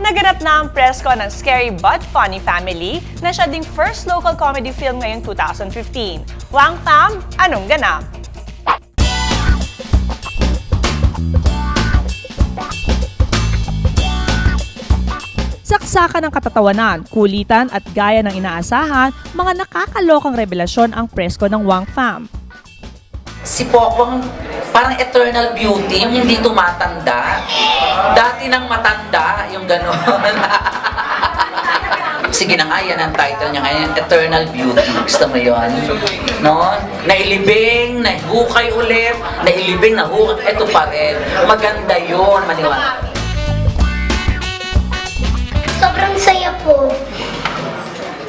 Naganap na ang press con ng Scary But Funny Family na siya ding first local comedy film ngayong 2015. Wang Fam, anong ganap? Saksakan ng katatawanan, kulitan at gaya ng inaasahan, mga nakakalokang revelasyon ang press con ng Wang Fam. Si Pokwang parang eternal beauty, yung hindi tumatanda. Dati nang matanda, yung gano'n. Sige na nga, yan ang title niya ngayon, Eternal Beauty. Gusto mo yun? No? Nailibing, nahukay ulit, nailibing, nahukay, eto pa rin. Maganda yun, maniwala. Sobrang saya po.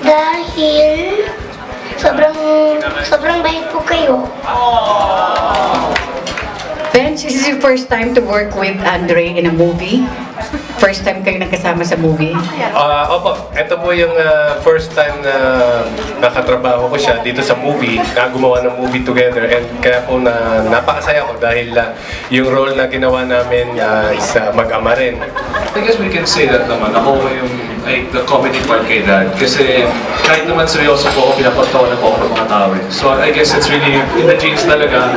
Dahil sobrang bait po kayo. Bench, is this your first time to work with Andre in a movie? First time kayo nagkasama sa movie? Opo, ito po yung first time na nakatrabaho ko siya dito sa movie, na gumawa ng movie together, and kaya po napakasaya ko dahil yung role na ginawa namin is mag-ama rin. I guess we can say that naman, ako yung like, the comedy part kay Dad. Kasi kahit naman seryoso po ako, pinapagtawanan po ako ng mga tao. So I guess it's really in the genes talaga.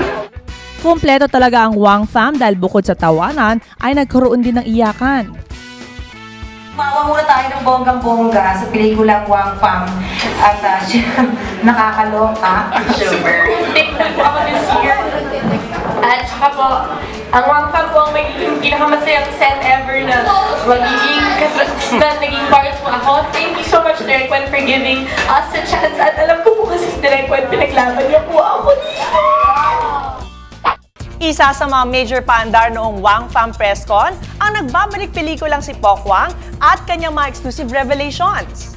Kumpleto talaga ang Wang Fam dahil bukod sa tawanan ay nagkaroon din ng iyakan. Mawa muna tayo ng bonggang-bongga sa pelikulang Wang Fam at siya nakakaloka. Super. Tignan po ako this year. At saka po, ang Wang Fam po ang magiging pinakamasayang set ever na magiging na naging part mo ako. Thank you so much, Direk Wen, for giving us a chance. At alam ko po kasi si Direk Wen, pinaglaban niyo po ako dito. Isa sa mga major paandar noong Wang Fam press con ang nagbabalik pelikulang si Pokwang at kanyang mga exclusive revelations.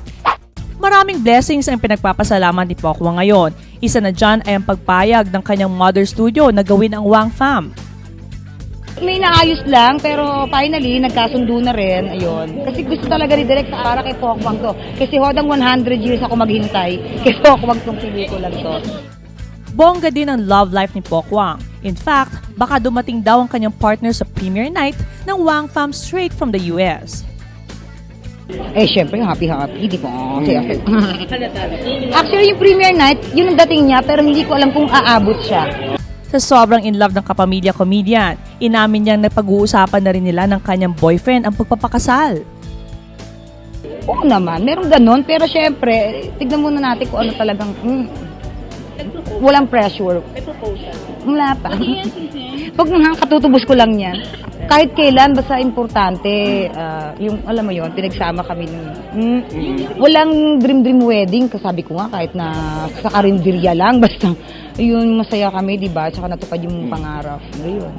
Maraming blessings ang pinagpapasalamat ni Pokwang ngayon. Isa na dyan ay ang pagpayag ng kanyang mother studio na gawin ang Wang Fam. May naayos lang, pero finally, nagkasundo na rin. Ayun. Kasi gusto talaga ni Direk para kay Pokwang to. Kasi hodang 100 years ako maghintay kay Pokwang tong pelikulang to. Bongga din ang love life ni Pokwang. In fact, baka dumating daw ang kanyang partner sa premiere night ng Wang Fam straight from the US. Eh, syempre, happy-happy, di ba? Actually, yung premiere night, yun ang dating niya, pero hindi ko alam kung aabot siya. Sa sobrang in love ng kapamilya comedian, inamin niyang napag-uusapan na rin nila ng kanyang boyfriend ang pagpapakasal. Oo naman, meron ganon, pero syempre, tignan muna natin kung ano talagang... walang pressure. Wala pa. Pag katutubos ko lang yan. Kahit kailan, basta importante, yung, alam mo yon, pinagsama kami ng... walang dream wedding, kasabi ko nga, kahit na sa karinderya lang, basta yun, masaya kami, diba? Tsaka natupad yung pangarap. Ayun.